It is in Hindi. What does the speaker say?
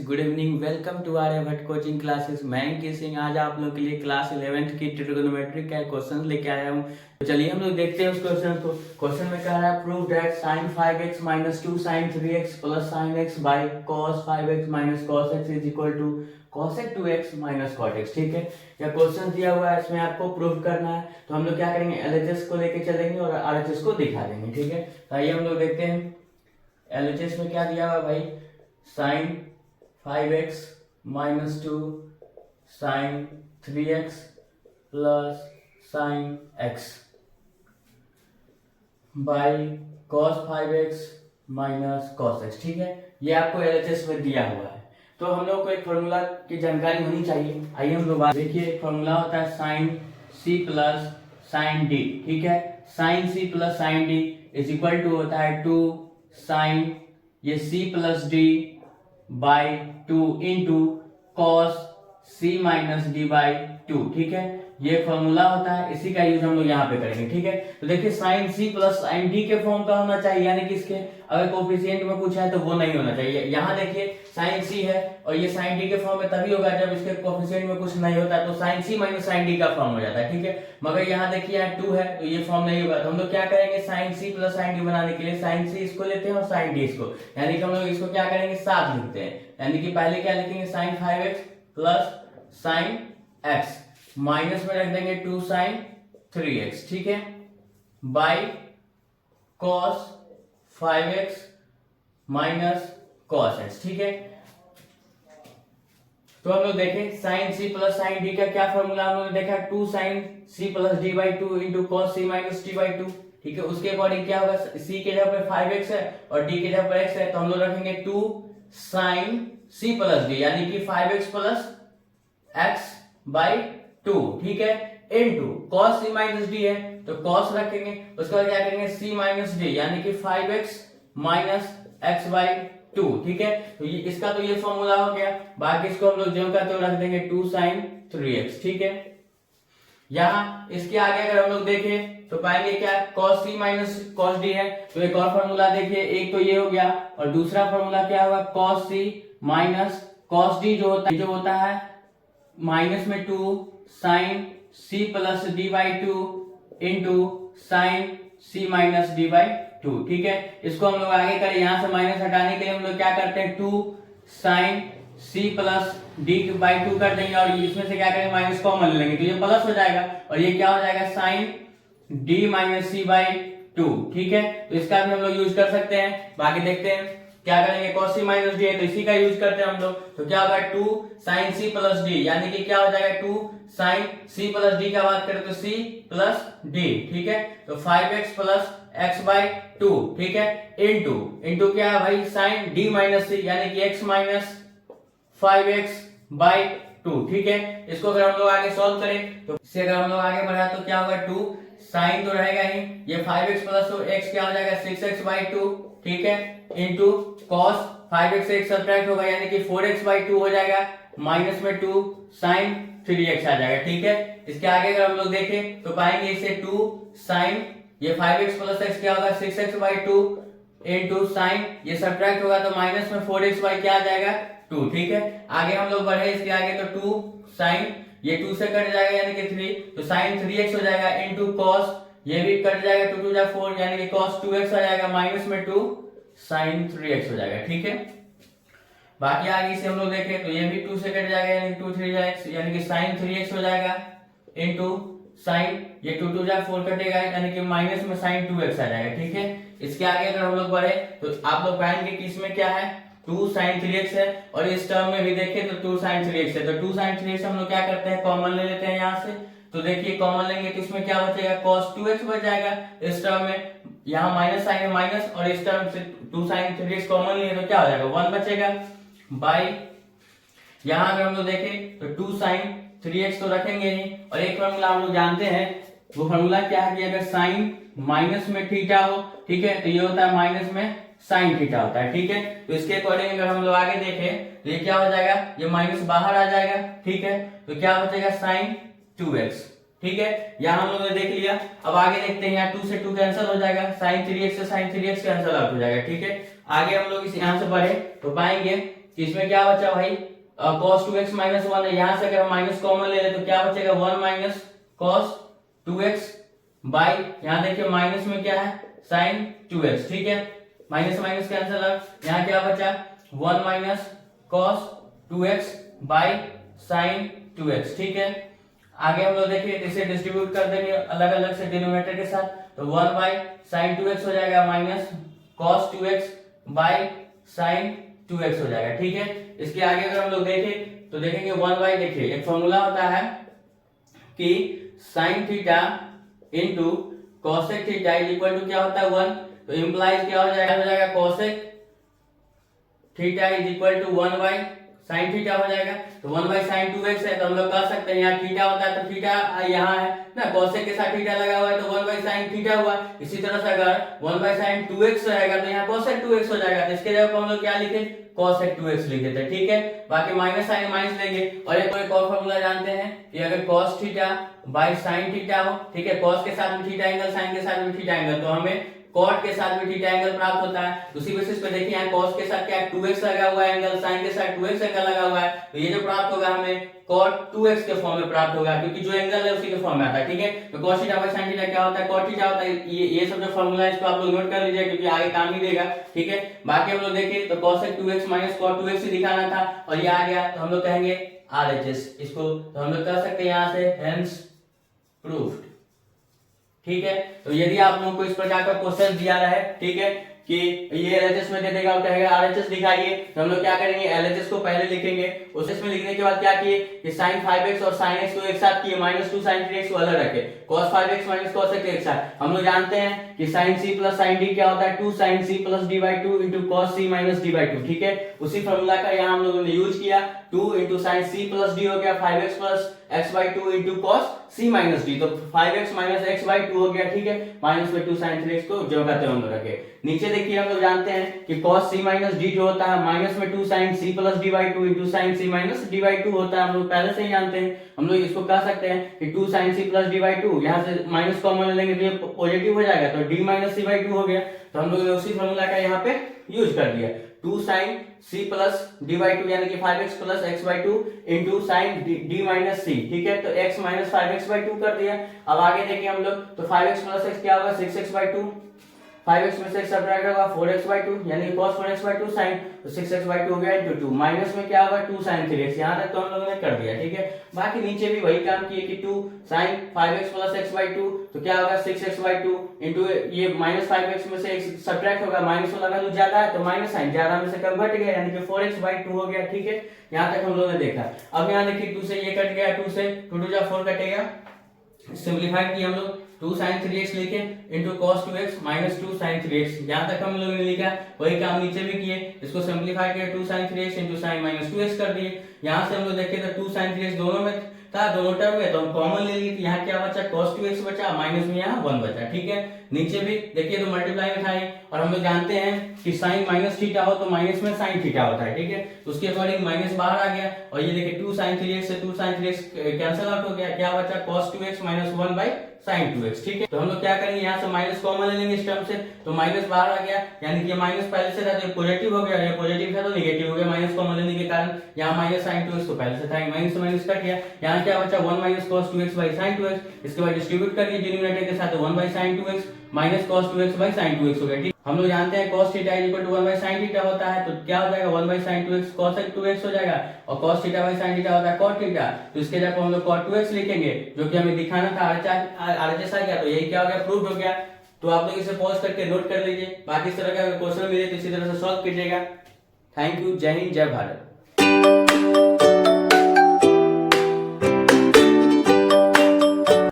Good evening, welcome to Aryabhatta coaching classes. मैं अंकित सिंह आज आप लोगों के लिए क्लास 11th की ट्रिगोनोमेट्री का क्वेश्चन लेके आया हूँ। तो चलिए हम लोग देखते हैं उस क्वेश्चन को। क्वेश्चन में कह रहा है prove that sin 5x minus 2 sin 3x plus sin x by cos 5x minus cos x is equal to cosec 2x minus cot x। ठीक है, यह क्वेश्चन दिया हुआ है, इसमें आपको प्रूव करना है। तो हम लोग क्या करेंगे, LHS को लेके चलेंगे और RHS को दिखा देंगे। ठीक है, तो आइए हम लोग देखते हैं LHS में क्या दिया हुआ भाई। sin 5x minus 2 sin 3x plus sin x by cos 5x minus cos x। ठीक है, ये आपको LHS में दिया हुआ है। तो हम लोग को एक फॉर्मूला की जानकारी होनी चाहिए। आइए हम लोग देखिए, एक फॉर्मूला होता है sin c plus sin d। ठीक है, sin c plus sin d is equal to होता है 2 sin ये c plus d by 2 into cos c minus d by 2। ठीक है, ये फॉर्मूला होता है, इसी का यूज हम लोग यहाँ पे करेंगे। ठीक है, तो देखिए sin c plus sin d के फॉर्म का होना चाहिए, यानी कि इसके अगर कोफिशिएंट में कुछ है तो वो नहीं होना चाहिए। यहाँ देखिए sin c है और ये sin d के फॉर्म में तभी होगा जब इसके कोफिशिएंट में कुछ नहीं होता, तो sin c minus sin d का फॉर्म हो जाता है। ठीक है, मगर यहाँ देखिए यहाँ 2 है तो ये फॉर्म नहीं होगा। तो हम लोग क्या करेंगे, sin c plus sin d बनाने के लिए sin c इसको लेते हैं और sin d इसको, यानी कि हम लोग इसको क्या करेंगे, साथ लिखते हैं। यानी कि पहले क्या लिखेंगे, sin 5x plus sin x minus में रख देंगे 2 sin 3x। ठीक है, by cos 5x minus cos x। ठीक है, तो हम लोग देखें sin c plus sin d का क्या फॉर्मूला हम लोग ने देखा, 2 sin c plus d by 2 into cos c minus d by 2। ठीक है, उसके अकॉर्डिंग क्या होगा, c के जगह पे 5x है और d के जगह पे x है, तो हम लोग रखेंगे 2 sin c प्लस d यानी कि 5x प्लस x बाई 2। ठीक है, into cos c minus d है तो cos रखेंगे, उसके बाद क्या करेंगे c माइनस d यानी कि 5x माइनस x बाई 2। ठीक है, तो ये इसका तो ये फॉर्मूला हो गया। बाकी इसको हम लोग जो का तो रख देंगे 2 sin 3x। ठीक है, यहाँ इसके आगे अगर हम लोग देखें तो पाएंगे क्या, cos c minus cos d है, तो एक और फॉर्मूला देखिए, एक तो ये हो गया और दूसरा फॉर्मूला क्या होगा, cos c minus cos d जो होता है माइनस में 2 sin c plus d by 2 into sin c minus d by 2। ठीक है, इसको हम लोग आगे करें, यहाँ से माइनस हटाने के लिए हम लोग क्या करते हैं, 2 sin c plus d by 2 कर देंगे और इसमें से क्या करेंगे, माइनस कॉमन ले लेंगे तो ये प्लस हो जाएगा और ये क्या हो जाएगा, sin d minus c by 2। ठीक है, तो इसका भी हम लोग यूज कर सकते हैं। बाकी देखते हैं क्या करेंगे, cos c माइनस d है तो इसी का यूज करते हैं हम लोग, तो क्या होगा 2 sin c प्लस d यानी कि क्या हो जाएगा 2 sin c प्लस d का बात करें तो c प्लस d। ठीक है, तो 5x प्लस x बाई 2। ठीक है, इंटू क्या है भाई, sin d माइनस c यानी कि x माइनस 5x बाई 2। ठीक है, इसको अगर हम लोग आगे सॉल्व करें तो इससे अगर हम लोग आगे बढ़ा तो क्या होगा, 2 sin तो रहेगा ही, ये 5x प्लस तो x क्या हो जाएगा 6x बाई 2। ठीक है, इंटू cos 5x से x सब्ट्रैक्ट होगा यानी कि 4x बाई 2 हो जाएगा, माइनस में 2 sin 3x आ जाएगा। ठीक है, इसके आगे अगर हम लोग देखें तो पाएंगे इसे 2 sin ये 5x प्लस x क्या होगा 6x बाई 2 इंटू sin ये सब्ट्रैक्ट होगा तो माइनस में 4x बाई क्या आ जाएगा 2। ठीक है, आगे हम लोग बढ़े इसके आगे तो 2 sin ये 2 से कट जाएगा यानी कि 3 तो sin 3x हो जाएगा इंटू cos ये भी कट जाएगा 2 2 4 यानी कि cos 2x आ जाएगा, माइनस में 2 sin 3x हो जाएगा। ठीक है, बाकी आगे से हम लोग देखें तो ये भी 2 से कट जाएगा यानी 2 3 x यानी कि sin 3x हो जाएगा इंटू sin ये 2 2 4 कटेगा यानी कि माइनस में sin 2x आ जाएगा। ठीक है, इसके आगे अगर हम लोग बढ़े तो आप लोग पाएंगे कि इसमें क्या है, 2 sin 3x है और इस टर्म में भी देखें तो 2 sin 3x है, तो 2 sin 3x हम लोग क्या करते हैं, कॉमन ले लेते हैं यहाँ से। तो देखिए कॉमन लेंगे तो इसमें क्या बचेगा, cos 2x बच जाएगा इस टर्म में, यहाँ माइनस साइन है माइनस और इस टर्म से 2 sin 3x कॉमन लिए तो क्या हो जाएगा 1 बचेगा बाई, यहाँ अगर हम लोग देखें तो 2 sin 3x तो रखेंगे ही और एक फॉर्मूला हम लोग जानते हैं, वो फॉर्मूला क्या है कि अगर sin माइनस में थीटा हो, ठीक है, तो ये होता है माइनस में sin थीटा होता है। ठीक है, तो इसके अकॉर्डिंग अगर हम लोग आगे देखें तो ये क्या हो जाएगा, ये माइनस बाहर आ जाएगा। ठीक है, तो क्या बचेगा sin 2x। ठीक है, यहाँ हम लोगों ने देख लिया। अब आगे देखते हैं, यहाँ 2 से 2 कैंसिल हो जाएगा, sin 3x से sin 3x कैंसिल आउट हो जाएगा। ठीक है, आगे हम लोग इस यहाँ से बढ़े तो पाएंगे कि इसमें क्या बचा भाई, cos 2x माइनस 1 है, यहां से अगर हम माइनस कॉमन ले ले तो क्या बचेगा 1 माइनस cos 2x बाई, यहां देखिए माइनस में क्या है sin 2x, ठीक है, माइनस माइनस कैंसिल आउट, यहां क्या बचा 1 minus cos 2x by sin 2x, ठीक है। आगे हम लोग देखिए इसे डिस्ट्रीब्यूट कर देंगे अलग अलग से डिनोमिनेटर के साथ, तो 1 बाई sin 2x हो जाएगा minus cos 2x by sin 2x हो जाएगा, ठीक है। इसके आगे अगर हम लोग देखें तो देखेंगे 1 बाई, देखिए एक फॉर्मूला होता है कि sin theta into cosec theta is equal to क्या होता है 1, तो इंप्लाइज क्या हो जाएगा cosec theta is equal to 1 by sin theta हो जाएगा, तो 1 बाई sin 2x है, तो हम लोग कह सकते हैं यहाँ थीटा होता है तो थीटा यहाँ है ना, cosec के साथ थीटा लगा हुआ है तो 1 बाई sin थीटा हुआ। इसी तरह से अगर 1 बाई sin 2x रहेगा तो यहाँ cosec 2x हो जाएगा, तो इसके जगह पर हम लोग क्या लिखे cosec 2x लिखे थे, ठीक है। बाकी माइनस साइन माइनस लेंगे, और एक और फॉर्मूला जानते हैं कि अगर cos theta by sin theta हो, ठीक है, cos के साथ में थीटा एंगल, sin के साथ में थीटा एंगल, तो हमें cot के साथ में थीटा एंगल प्राप्त होता है। उसी बेसिस पे देखिए यहाँ cos के साथ क्या 2x लगा हुआ है एंगल, sin के साथ 2x एंगल लगा हुआ है, तो ये जो प्राप्त होगा हमें cot 2x के फॉर्म में प्राप्त होगा, क्योंकि जो एंगल है उसी के फॉर्म में आता है, ठीक है। तो cos theta by sin theta क्या होता है, cot थीटा होता है, ये सब जो फॉर्मूला है इसको आप लोग नोट कर लीजिए क्योंकि आगे काम ही देगा, ठीक है। बाकी हम लोग देखिए तो cosec 2x minus cot 2x से दिखाना था और ये आ गया, तो हम लोग कहेंगे RHS इसको, तो हम लोग कह सकते हैं यहाँ से हेंस प्रूव्ड, ठीक है। तो यदि आप लोगों को इस प्रकार का क्वेश्चन दिया रहा है, ठीक है, कि ये LHS में दे देगा और कहेगा RHS दिखाइए, तो हम लोग क्या करेंगे LHS को पहले लिखेंगे, उस में लिखने के बाद क्या किए कि sin 5x और sin x को एक साथ किए, माइनस 2 sin 3x को अलग रखे, cos 5x minus cos x एक साथ। हम लोग जानते हैं कि sin c plus sin d क्या होता है 2 sin c plus d by 2 into cos c minus d by 2, ठीक है। उसी फॉर्मूला का यहाँ हम लोगों ने यूज किया, 2 into sin c plus d हो गया 5x plus x by 2 into cos c minus d, तो 5x माइनस x by 2 हो गया, ठीक है, माइनस में 2 sin 3x को जो कहते हैं हम लोग रखे। नीचे देखिए हम लोग जानते हैं कि cos c माइनस d जो होता है माइनस में 2 sin c plus d by 2 into sin c minus d by 2 होता है, हम लोग पहले से ही जानते हैं। हम लोग इसको कह सकते हैं कि 2 sin c plus d by 2, यहाँ से माइनस कॉमन लेंगे तो ये पॉजिटिव हो जाएगा, तो d माइनस c by 2 हो गया, तो हम लोग ने उसी फॉर्मूला का यहाँ पे यूज कर दिया, 2 sin c plus d by 2 यानी कि 5x plus x by 2 into sin d minus c, ठीक है, तो x माइनस 5x by 2 कर दिया। अब आगे देखिए हम लोग, तो 5x प्लस x क्या होगा 6x by 2, 5x में से x सब्ट्रैक्ट होगा 4x by 2 यानी cos 4x by 2 sin, तो 6x by 2 हो गया into 2, माइनस में क्या होगा 2 sin 3x, यहाँ तक तो हम लोगों ने कर दिया, ठीक है। बाकी नीचे भी वही काम किए कि 2 sin 5x plus x by 2, तो क्या होगा 6x by 2 into ये माइनस 5x में से x सब्ट्रैक्ट होगा, माइनस वाला वैल्यू ज्यादा है तो माइनस साइन ज्यादा में से कम घट गया यानी कि 4x by 2 हो गया, ठीक है। यहाँ तक हम लोगों ने देखा। अब यहाँ देखिए 2 से ये कट गया, 2 से 2 जा 4 कटेगा, सिंपलीफाइड किया हम लोग, 2 sin 3x लिखे into cos 2x minus 2 sin 3x, यहाँ तक हम लोगों ने लिखा। वही काम नीचे भी किए, इसको सिंपलीफाई किया 2 sin 3x into sin minus 2x कर दिए। यहाँ से हम लोग देखे तो 2 sin 3x दोनों में था, दोनों टर्म में, तो हम कॉमन ले लिए, यहाँ क्या बचा cos 2x बचा, माइनस में यहाँ 1 बचा, ठीक है। नीचे भी देखिए तो मल्टीप्लाई में था, और हम लोग जानते हैं कि sin माइनस थीटा हो तो माइनस में sin थीटा होता है, ठीक है, तो उसके अकॉर्डिंग माइनस बाहर आ गया, और ये देखिए 2 sin 3x से 2 sin 3x कैंसिल आउट हो गया, क्या बचा cos 2x minus 1 by sin 2x, ठीक है। तो हम लोग क्या करेंगे यहाँ से माइनस कॉमन ले लेंगे इस टर्म से, तो माइनस बाहर आ गया, यानी कि माइनस पहले से था तो पॉजिटिव हो गया, ये पॉजिटिव था तो नेगेटिव हो गया माइनस कॉमन लेने के कारण। यहाँ माइनस sin 2x तो पहले से था, माइनस से माइनस कट गया, यहाँ क्या बचा 1 minus cos 2x by sin 2x, इसके बाद डिस्ट्रीब्यूट कर दिया डिनोमिनेटर के साथ, 1 by sin 2x minus cos 2x by sin 2x हो गया, ठीक। हम लोग जानते हैं cos theta is equal to 1 by sin theta होता है, तो क्या हो जाएगा 1 by sin 2x cosec 2x हो जाएगा, और cos theta by sin theta होता है cot थीटा, तो इसके जगह हम लोग cot 2x लिखेंगे, जो कि हमें दिखाना था RHS आ गया, तो यही क्या हो गया प्रूव हो गया। तो आप लोग इसे पॉज करके नोट कर लीजिए, बाकी इस तरह का क्वेश्चन मिले तो इसी तरह से सॉल्व कीजिएगा। थैंक यू, जय हिंद, जय भारत।